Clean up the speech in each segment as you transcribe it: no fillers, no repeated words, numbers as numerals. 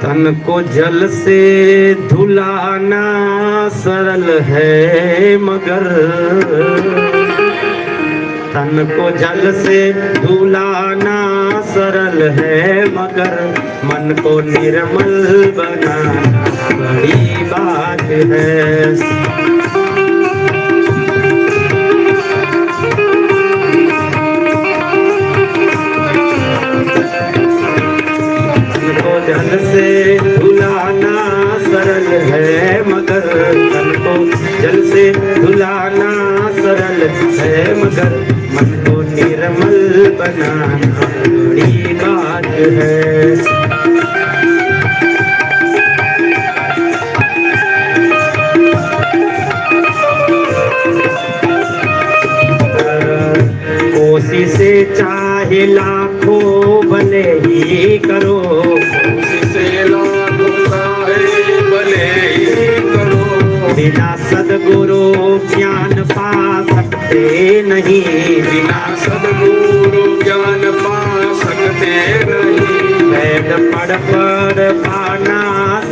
तन को जल से धुलाना सरल है मगर, तन को जल से धुलाना सरल है मगर, मन को निर्मल बनाना बड़ी बात है। जल से धुलाना सरल है मगर, तन को जल से धुलाना सरल है मगर, मन को निर्मल बनाना बड़ी बात है। कोशिशें चाहे लाखों भले ही करो, बिना सदगुरु ज्ञान पा सकते नहीं, बिना सदगुरु ज्ञान पा सकते नहीं। वेद पढ़ पाना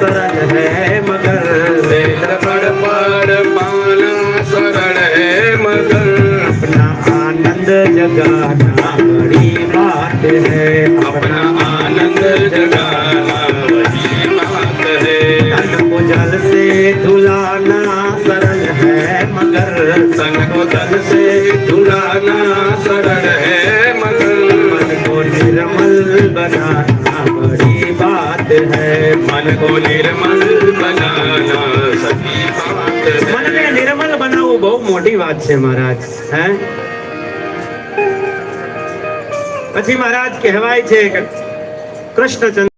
सरल है मगर, वेद पढ़ पाना सरल है मगर, अपना आनंद जगाना बड़ी बात है। अपना आनंद जगाना बड़ी बात है। तन को जल से धुलाना सरल है मगर, तन को जल से धुलाना सरल है मगर, मन को निर्मल बनाना बड़ी बात है। मन को निर्मल बनाना सही बात है। मन ने निर्मल बनावવું બહુ મોટી વાત છે મહારાજ। હે પછી મહારાજ કહેવાય છે કે કૃષ્ણચંદ્ર